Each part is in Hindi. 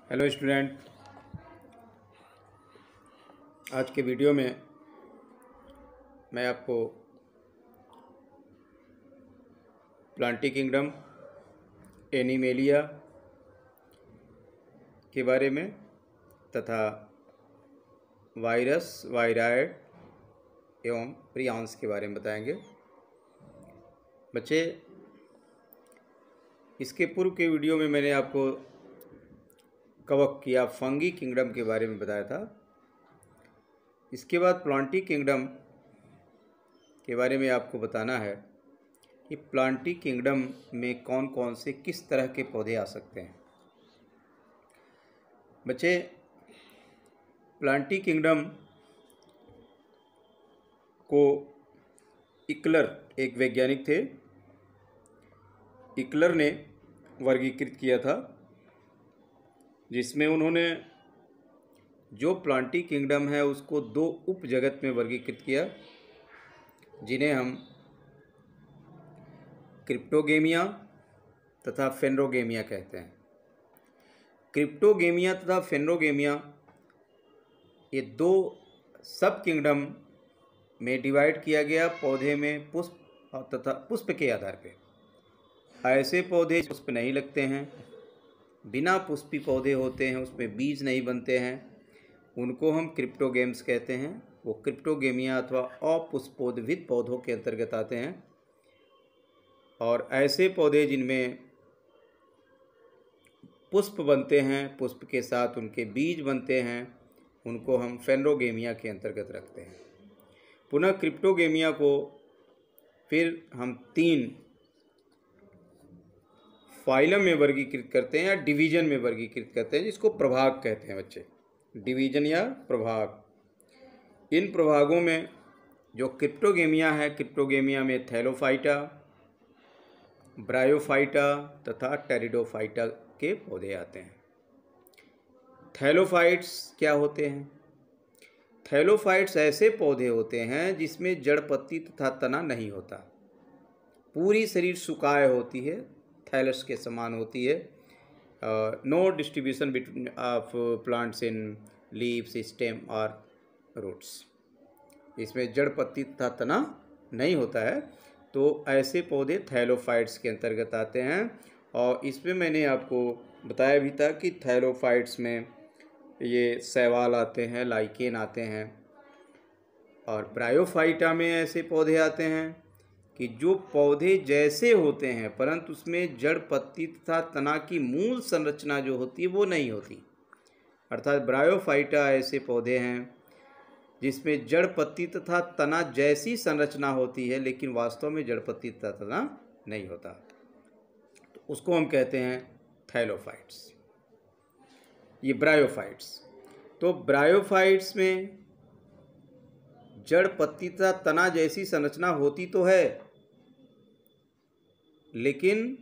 हेलो स्टूडेंट, आज के वीडियो में मैं आपको प्लांटी किंगडम, एनिमेलिया के बारे में तथा वायरस, वायराइड एवं प्रियांस के बारे में बताएंगे। बच्चे, इसके पूर्व के वीडियो में मैंने आपको कवक या फंगी किंगडम के बारे में बताया था। इसके बाद प्लांटी किंगडम के बारे में आपको बताना है कि प्लांटी किंगडम में कौन कौन से किस तरह के पौधे आ सकते हैं। बच्चे, प्लांटी किंगडम को इकलर एक वैज्ञानिक थे, इकलर ने वर्गीकृत किया था, जिसमें उन्होंने जो प्लांटी किंगडम है उसको दो उप जगत में वर्गीकृत किया, जिन्हें हम क्रिप्टोगेमिया तथा फेनरोगेमिया कहते हैं। क्रिप्टोगेमिया तथा फेनरोगेमिया ये दो सब किंगडम में डिवाइड किया गया पौधे में पुष्प तथा पुष्प के आधार पे। ऐसे पौधे पुष्प नहीं लगते हैं, बिना पुष्पी पौधे होते हैं, उसमें बीज नहीं बनते हैं, उनको हम क्रिप्टोगेम्स कहते हैं। वो क्रिप्टोगेमिया अथवा अपुष्पोद्भिद पौधों के अंतर्गत आते हैं। और ऐसे पौधे जिनमें पुष्प बनते हैं, पुष्प के साथ उनके बीज बनते हैं, उनको हम फेनरोगेमिया के अंतर्गत रखते हैं। पुनः क्रिप्टोगेमिया को फिर हम 3 फाइलम में वर्गीकृत करते हैं या डिवीजन में वर्गीकृत करते हैं, जिसको प्रभाग कहते हैं। बच्चे, डिवीजन या प्रभाग। इन प्रभागों में जो क्रिप्टोगेमिया है, क्रिप्टोगेमिया में थैलोफाइटा, ब्रायोफाइटा तथा टेरिडोफाइटा के पौधे आते हैं। थैलोफाइट्स क्या होते हैं? थैलोफाइट्स ऐसे पौधे होते हैं जिसमें जड़, पत्ती तथा तना नहीं होता, पूरी शरीर सुकाय होती है, थैलस के समान होती है। No distribution between of plants in leaves, stem और रूट्स। इसमें जड़, पत्ती तथा तना नहीं होता है, तो ऐसे पौधे थैलोफाइट्स के अंतर्गत आते हैं। और इसमें मैंने आपको बताया भी था कि थैलोफाइट्स में ये शैवाल आते हैं, लाइकेन आते हैं। और ब्रायोफाइटा में ऐसे पौधे आते हैं कि जो पौधे जैसे होते हैं परंतु उसमें जड़, पत्ती तथा तना की मूल संरचना जो होती है वो नहीं होती। अर्थात ब्रायोफाइटा ऐसे पौधे हैं जिसमें जड़, पत्ती तथा तना जैसी संरचना होती है, लेकिन वास्तव में जड़, पत्ती तथा तना नहीं होता, तो उसको हम कहते हैं थैलोफाइट्स। ये ब्रायोफाइट्स। तो ब्रायोफाइट्स में जड़, पत्ती तथा तना जैसी संरचना होती तो है, लेकिन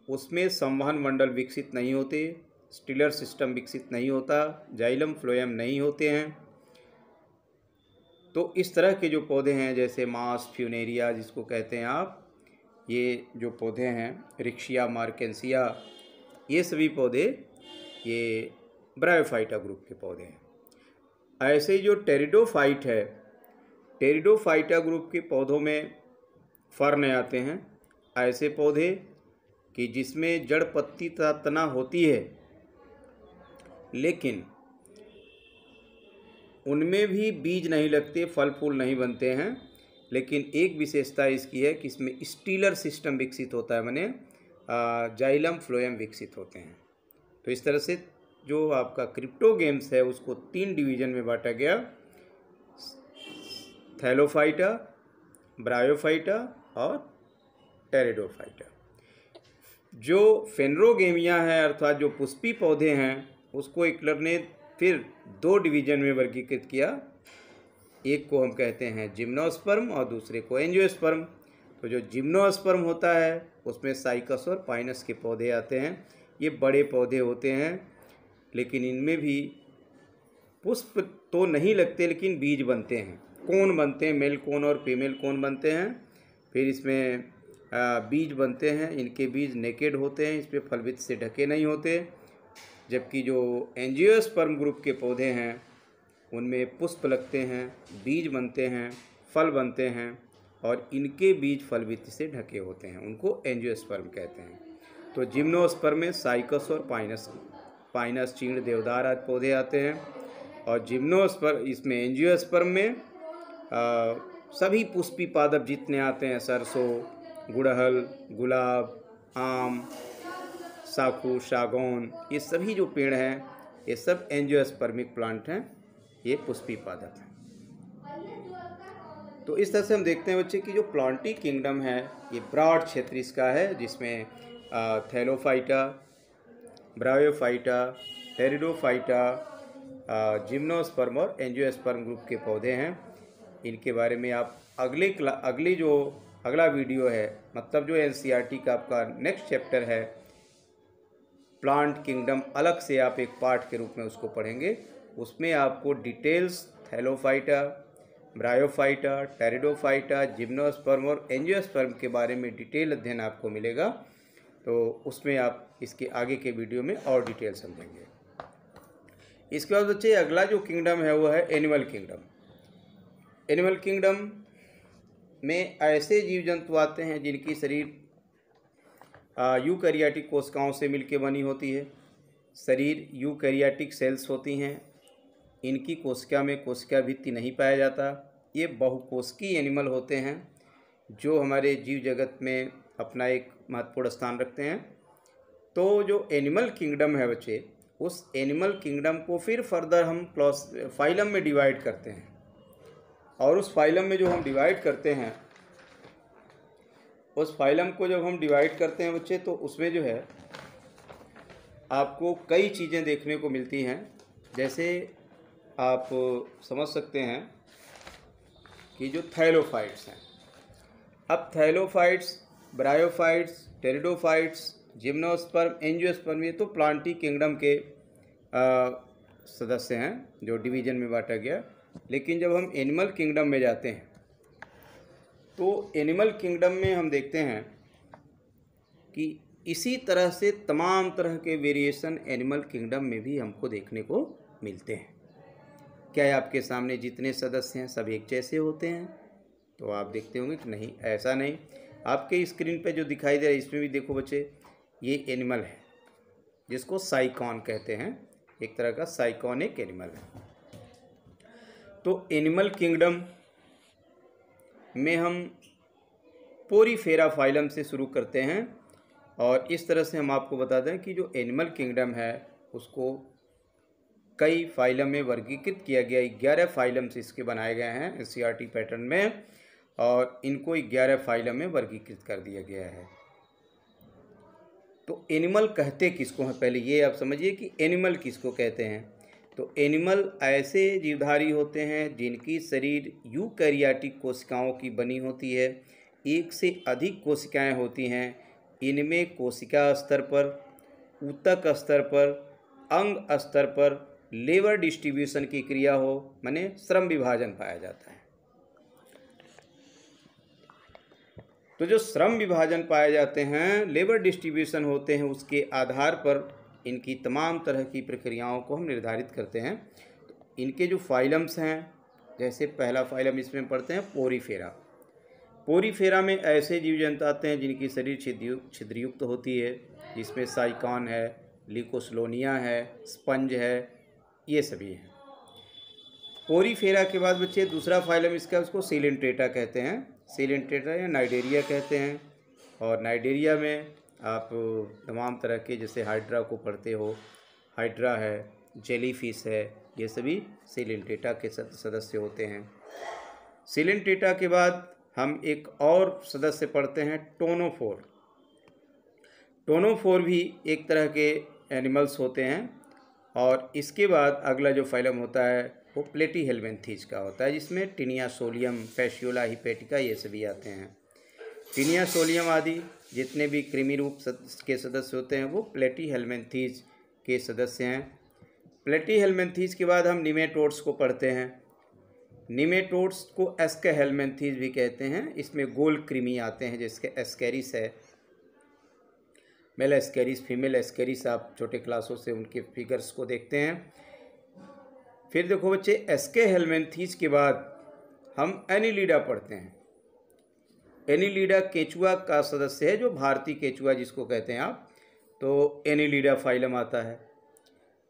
उसमें संवहन मंडल विकसित नहीं होते, स्टिलर सिस्टम विकसित नहीं होता, जाइलम फ्लोएम नहीं होते हैं। तो इस तरह के जो पौधे हैं, जैसे मास फ्यूनेरिया जिसको कहते हैं आप, ये जो पौधे हैं, रिक्शिया, मार्केंसिया, ये सभी पौधे ये ब्रायोफाइटा ग्रुप के पौधे हैं। ऐसे ही जो टेरिडोफाइट है, टेरिडोफाइटा ग्रुप के पौधों में फर्न आते हैं। ऐसे पौधे कि जिसमें जड़, पत्ती तथा तना होती है, लेकिन उनमें भी बीज नहीं लगते, फल फूल नहीं बनते हैं, लेकिन एक विशेषता इसकी है कि इसमें स्टीलर सिस्टम विकसित होता है, माने जाइलम फ्लोएम विकसित होते हैं। तो इस तरह से जो आपका क्रिप्टोगेम्स है उसको 3 डिवीजन में बांटा गया, थैलोफाइटा, ब्रायोफाइटा और टेरिडोफाइटा। जो फेनरोगेमिया है अर्थात जो पुष्पी पौधे हैं, उसको इकलर ने फिर 2 डिवीजन में वर्गीकृत किया। एक को हम कहते हैं जिम्नोस्पर्म और दूसरे को एंजियोस्पर्म। तो जो जिम्नोस्पर्म होता है उसमें साइकस और पाइनस के पौधे आते हैं। ये बड़े पौधे होते हैं, लेकिन इनमें भी पुष्प तो नहीं लगते, लेकिन बीज बनते हैं, कोन बनते हैं, मेल कोन और फीमेल कोन बनते हैं। फिर इसमें बीज बनते हैं, इनके बीज नेकेड होते हैं, इस पर फलवित से ढके नहीं होते। जबकि जो एंजियोस्पर्म ग्रुप के पौधे हैं उनमें पुष्प लगते हैं, बीज बनते हैं, फल बनते हैं और इनके बीज फल भित्ति से ढके होते हैं, उनको एंजियोस्पर्म कहते हैं। तो जिम्नोस्पर्म में साइकस और पाइनस चीड़, देवदार आदि पौधे आते हैं। और जिम्नोस्पर्म इसमें एंजियोस्पर्म में सभी पुष्पी पादप जितने आते हैं, सरसों, गुड़हल, गुलाब, आम, साखू, सागौन, ये सभी जो पेड़ हैं ये सब एंजियोस्पर्मिक प्लांट हैं, ये पुष्पी पादप हैं। तो इस तरह से हम देखते हैं बच्चे कि जो प्लांटी किंगडम है ये ब्रॉड क्षेत्र इसका है, जिसमें थैलोफाइटा, ब्रायोफाइटा, टेरिडोफाइटा, जिम्नोस्पर्म और एंजियोस्पर्म ग्रुप के पौधे हैं। इनके बारे में आप अगला वीडियो है, मतलब जो एनसीईआरटी का आपका नेक्स्ट चैप्टर है प्लांट किंगडम, अलग से आप एक पार्ट के रूप में उसको पढ़ेंगे। उसमें आपको details Thallophyta, bryophyta, pteridophyta, gymnosperm और एंजियोस्पर्म के बारे में डिटेल अध्ययन आपको मिलेगा। तो उसमें आप इसके आगे के वीडियो में और डिटेल समझेंगे। इसके बाद बच्चे अगला जो किंगडम है वो है एनिमल किंगडम। एनिमल किंगडम में ऐसे जीव जंतु आते हैं जिनकी शरीर यूकैरियोटिक कोशिकाओं से मिलकर बनी होती है। शरीर यूकैरियोटिक सेल्स होती हैं, इनकी कोशिका में कोशिका भित्ति नहीं पाया जाता। ये बहुकोशिकीय एनिमल होते हैं जो हमारे जीव जगत में अपना एक महत्वपूर्ण स्थान रखते हैं। तो जो एनिमल किंगडम है बच्चे, उस एनिमल किंगडम को फिर फर्दर हम फाइलम में डिवाइड करते हैं। और उस फाइलम में जो हम डिवाइड करते हैं, उस फाइलम को जब हम डिवाइड करते हैं बच्चे, तो उसमें जो है आपको कई चीज़ें देखने को मिलती हैं। जैसे आप समझ सकते हैं कि जो थैलोफाइट्स हैं, अब thallophytes, bryophytes, pteridophytes, gymnosperm, angiosperm, ये तो प्लांटी किंगडम के सदस्य हैं जो डिवीजन में बांटा गया। लेकिन जब हम एनिमल किंगडम में जाते हैं तो एनिमल किंगडम में हम देखते हैं कि इसी तरह से तमाम तरह के वेरिएशन एनिमल किंगडम में भी हमको देखने को मिलते हैं। क्या है आपके सामने जितने सदस्य हैं सब एक जैसे होते हैं? तो आप देखते होंगे कि नहीं, ऐसा नहीं। आपके स्क्रीन पे जो दिखाई दे रहा है इसमें भी देखो बच्चे, ये एनिमल है जिसको साइकॉन कहते हैं, एक तरह का साइकॉनिक एनिमल है। तो एनिमल किंगडम में हम पोरीफेरा फाइलम से शुरू करते हैं और इस तरह से हम आपको बता दें कि जो एनिमल किंगडम है उसको कई फाइलम में वर्गीकृत किया गया। 11 फाइलम से इसके बनाए गए हैं एनसीईआरटी पैटर्न में, और इनको 11 फाइलम में वर्गीकृत कर दिया गया है। तो एनिमल कहते किसको हैं, पहले ये आप समझिए कि एनिमल किसको कहते हैं। तो एनिमल ऐसे जीवधारी होते हैं जिनकी शरीर यूकैरियोटिक कोशिकाओं की बनी होती है। एक से अधिक कोशिकाएं होती हैं। इनमें कोशिका स्तर पर, ऊतक स्तर पर, अंग स्तर पर लेबर डिस्ट्रीब्यूशन की क्रिया हो, माने श्रम विभाजन पाया जाता है। तो जो श्रम विभाजन पाए जाते हैं, लेबर डिस्ट्रीब्यूशन होते हैं, उसके आधार पर इनकी तमाम तरह की प्रक्रियाओं को हम निर्धारित करते हैं। तो इनके जो फाइलम्स हैं, जैसे पहला फाइलम इसमें पढ़ते हैं पोरीफेरा। पोरीफेरा में ऐसे जीव जंतु आते हैं जिनकी शरीर छिद्रयुक्त होती है, जिसमें साइकॉन है, लिकोस्लोनिया है, स्पंज है, ये सभी हैं। पोरीफेरा के बाद बच्चे दूसरा फाइलम इसका, उसको सीलेंट्रेटा कहते हैं, सीलेंट्रेटा या नाइडेरिया कहते हैं। और नाइडेरिया में आप तमाम तरह के, जैसे हाइड्रा को पढ़ते हो, हाइड्रा है, जेलीफिश है, ये सभी सीलेंट्रेटा के सदस्य होते हैं। सीलेंट्रेटा के बाद हम एक और सदस्य पढ़ते हैं, टोनोफोर। टोनोफोर भी एक तरह के एनिमल्स होते हैं। और इसके बाद अगला जो फाइलम होता है वो प्लेटीहेल्मिन्थीज का होता है, जिसमें टिनिया सोलियम, फैसियोला हिपेटिका ये सभी आते हैं। टिनिया सोलियम आदि जितने भी कृमि रूप के सदस्य होते हैं वो प्लेटीहेल्मिन्थीज के सदस्य हैं। प्लेटीहेल्मिन्थीज के बाद हम निमेटोड्स को पढ़ते हैं। निमेटोड्स को एस्केहेल्मिन्थीज भी कहते हैं। इसमें गोल कृमि आते हैं, जिसके एस्केरिस है। मेल एस्केरिस, फीमेल एस्केरिस, आप छोटे क्लासों से उनके फिगर्स को देखते हैं। फिर देखो बच्चे, एस्के हेलमिंथीज के बाद हम एनिलिडा पढ़ते हैं। एनिलिडा केचुआ का सदस्य है, जो भारतीय केचुआ जिसको कहते हैं आप, तो एनिलिडा फाइलम आता है।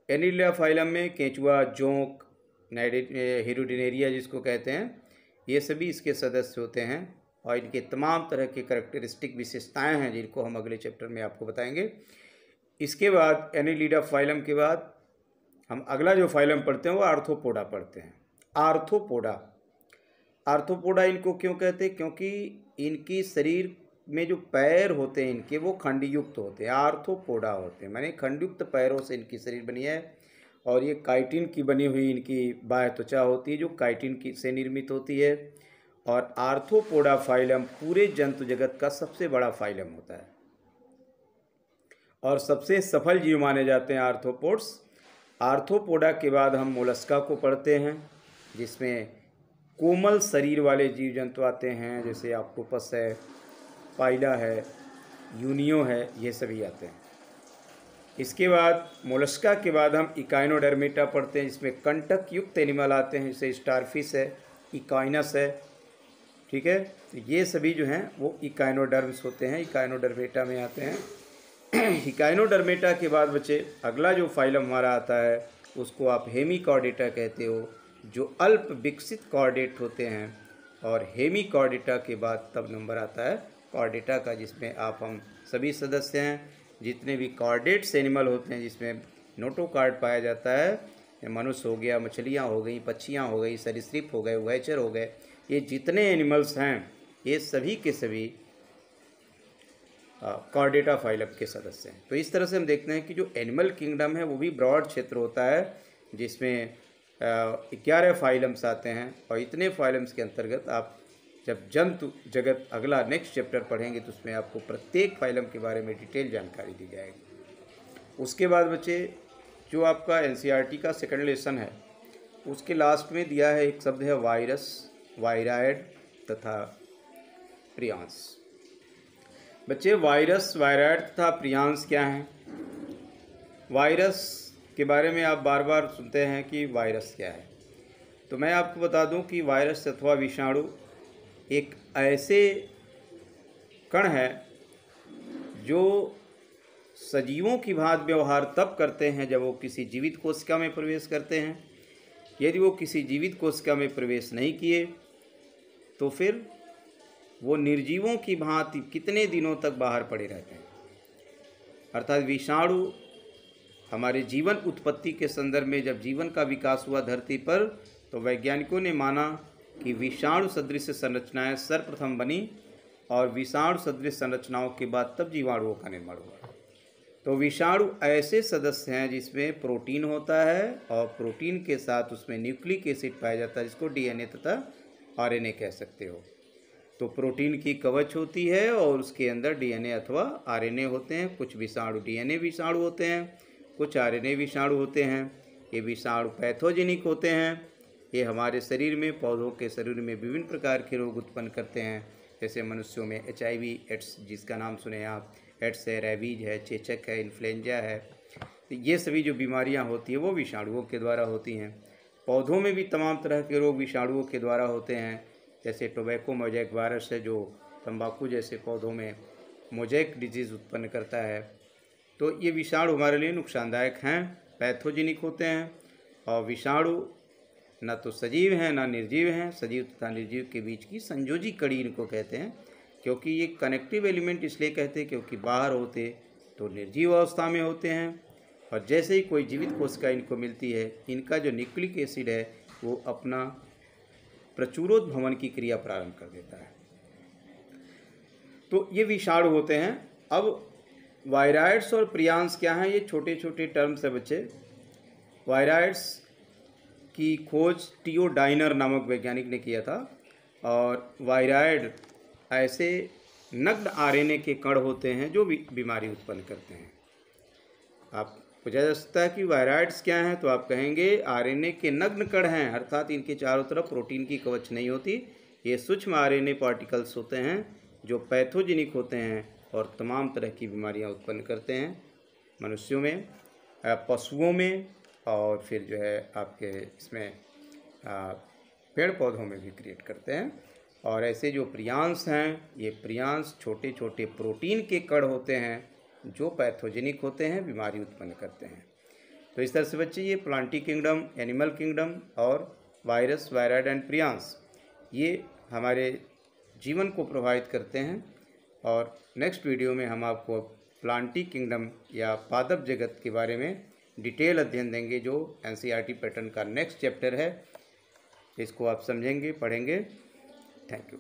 एनिलिडा फाइलम में केचुआ, जोंक, हिरुडिनेरिया जिसको कहते हैं, ये सभी इसके सदस्य होते हैं और इनके तमाम तरह के करैक्टरिस्टिक विशेषताएं हैं जिनको हम अगले चैप्टर में आपको बताएंगे। इसके बाद एनिलिडा फाइलम के बाद हम अगला जो फाइलम पढ़ते हैं वो आर्थ्रोपोडा पढ़ते हैं। आर्थ्रोपोडा इनको क्यों कहते हैं? क्योंकि इनकी शरीर में जो पैर होते हैं इनके, वो खंडयुक्त होते हैं, आर्थ्रोपोडा होते हैं, माने खंडयुक्त पैरों से इनकी शरीर बनी है। और ये काइटिन की बनी हुई इनकी बाह्य त्वचा होती है जो काइटिन की से निर्मित होती है। और आर्थ्रोपोडा फाइलम पूरे जंतु जगत का सबसे बड़ा फाइलम होता है और सबसे सफल जीव माने जाते हैं आर्थ्रोपोड्स। आर्थ्रोपोडा के बाद हम मोलस्का को पढ़ते हैं, जिसमें कोमल शरीर वाले जीव जंतु आते हैं, जैसे ऑक्टोपस है, पाइला है, यूनियो है, ये सभी आते हैं। इसके बाद मोलस्का के बाद हम इकाइनोडर्मेटा पढ़ते हैं, जिसमें कंटक युक्त एनिमल आते हैं, जैसे स्टारफिश है, इकाइनस है, ठीक है। तो ये सभी जो हैं वो इकाइनोडर्म्स होते हैं, इकाइनोडर्मेटा में आते हैं। इकाइनोडर्मेटा के बाद बच्चे अगला जो फाइलम हमारा आता है उसको आप हेमिकॉर्डेटा कहते हो, जो अल्प विकसित कॉर्डेट होते हैं। और हेमिकॉर्डेटा के बाद तब नंबर आता है कॉर्डेटा का, जिसमें आप हम सभी सदस्य हैं। जितने भी कॉर्डेट्स एनिमल होते हैं जिसमें नोटोकॉर्ड पाया जाता है, मनुष्य हो गया, मछलियाँ हो गई, पक्षियाँ हो गई, सरीसृप हो गए, उभयचर हो गए, ये जितने एनिमल्स हैं ये सभी के सभी कॉर्डेटा फाइलम के सदस्य हैं। तो इस तरह से हम देखते हैं कि जो एनिमल किंगडम है वो भी ब्रॉड क्षेत्र होता है, जिसमें 11 फाइलम्स आते हैं। और इतने फाइलम्स के अंतर्गत आप जब जंतु जगत अगला नेक्स्ट चैप्टर पढ़ेंगे तो उसमें आपको प्रत्येक फाइलम के बारे में डिटेल जानकारी दी जाएगी। उसके बाद बच्चे जो आपका एनसीईआरटी का सेकंड लेसन है उसके लास्ट में दिया है एक शब्द है वायरस, वायराइड तथा प्रियांस। बच्चे वायरस, वायराइड तथा प्रियांस क्या हैं? वायरस के बारे में आप बार बार सुनते हैं कि वायरस क्या है, तो मैं आपको बता दूं कि वायरस अथवा विषाणु एक ऐसे कण है जो सजीवों की भांति व्यवहार तब करते हैं जब वो किसी जीवित कोशिका में प्रवेश करते हैं। यदि वो किसी जीवित कोशिका में प्रवेश नहीं किए तो फिर वो निर्जीवों की भांति कितने दिनों तक बाहर पड़े रहते हैं। अर्थात विषाणु हमारे जीवन उत्पत्ति के संदर्भ में जब जीवन का विकास हुआ धरती पर, तो वैज्ञानिकों ने माना कि विषाणु सदृश संरचनाएं सर्वप्रथम बनी और विषाणु सदृश संरचनाओं के बाद तब जीवाणुओं का निर्माण हुआ। तो विषाणु ऐसे सदस्य हैं जिसमें प्रोटीन होता है और प्रोटीन के साथ उसमें न्यूक्लिक एसिड पाया जाता है, जिसको डीएनए तथा आरएनए कह सकते हो। तो प्रोटीन की कवच होती है और उसके अंदर डीएनए अथवा आरएनए होते हैं। कुछ विषाणु डीएनए विषाणु होते हैं, कुछ आरएनए विषाणु होते हैं। ये विषाणु पैथोजेनिक होते हैं। ये हमारे शरीर में, पौधों के शरीर में विभिन्न प्रकार के रोग उत्पन्न करते हैं, जैसे मनुष्यों में HIV, एड्स जिसका नाम सुने आप, एड्स है, रेबीज है, चेचक है, इन्फ्लुएंजा है। तो ये सभी जो बीमारियां होती हैं वो विषाणुओं के द्वारा होती हैं। पौधों में भी तमाम तरह के रोग विषाणुओं के द्वारा होते हैं, जैसे टोबैको मोज़ेक वायरस है जो तंबाकू जैसे पौधों में मोज़ेक डिजीज़ उत्पन्न करता है। तो ये विषाणु हमारे लिए नुकसानदायक हैं, पैथोजेनिक होते हैं। और विषाणु न तो सजीव हैं ना निर्जीव हैं, सजीव तथा निर्जीव के बीच की संयोजी कड़ी इनको कहते हैं। क्योंकि ये कनेक्टिव एलिमेंट इसलिए कहते हैं क्योंकि बाहर होते तो निर्जीव अवस्था में होते हैं और जैसे ही कोई जीवित कोशिका इनको मिलती है, इनका जो न्यूक्लिक एसिड है वो अपना प्रचुरोद्भवन की क्रिया प्रारंभ कर देता है। तो ये विषाणु होते हैं। अब वायराइड्स और प्रियांस क्या हैं? ये छोटे छोटे टर्म्स है बच्चे। वायराइड्स की खोज टियोडाइनर नामक वैज्ञानिक ने किया था और वायराइड ऐसे नग्न आरएनए के कण होते हैं जो बीमारी उत्पन्न करते हैं। आप पूछा जा सकता है कि वायराइड्स क्या हैं, तो आप कहेंगे आरएनए के नग्न कण हैं, अर्थात इनके चारों तरफ प्रोटीन की कवच नहीं होती। ये सूक्ष्म आरएनए पार्टिकल्स होते हैं जो पैथोजेनिक होते हैं और तमाम तरह की बीमारियां उत्पन्न करते हैं मनुष्यों में, पशुओं में, और फिर जो है आपके इसमें पेड़ पौधों में भी क्रिएट करते हैं। और ऐसे जो प्रियांस हैं, ये प्रियांस छोटे छोटे प्रोटीन के कण होते हैं जो पैथोजेनिक होते हैं, बीमारी उत्पन्न करते हैं। तो इस तरह से बच्चे ये प्लांटी किंगडम, एनिमल किंगडम और वायरस, वायराइड एंड प्रियांस ये हमारे जीवन को प्रभावित करते हैं। और नेक्स्ट वीडियो में हम आपको प्लांटी किंगडम या पादप जगत के बारे में डिटेल अध्ययन देंगे, जो एनसीईआरटी पैटर्न का नेक्स्ट चैप्टर है। इसको आप समझेंगे, पढ़ेंगे। Thank you.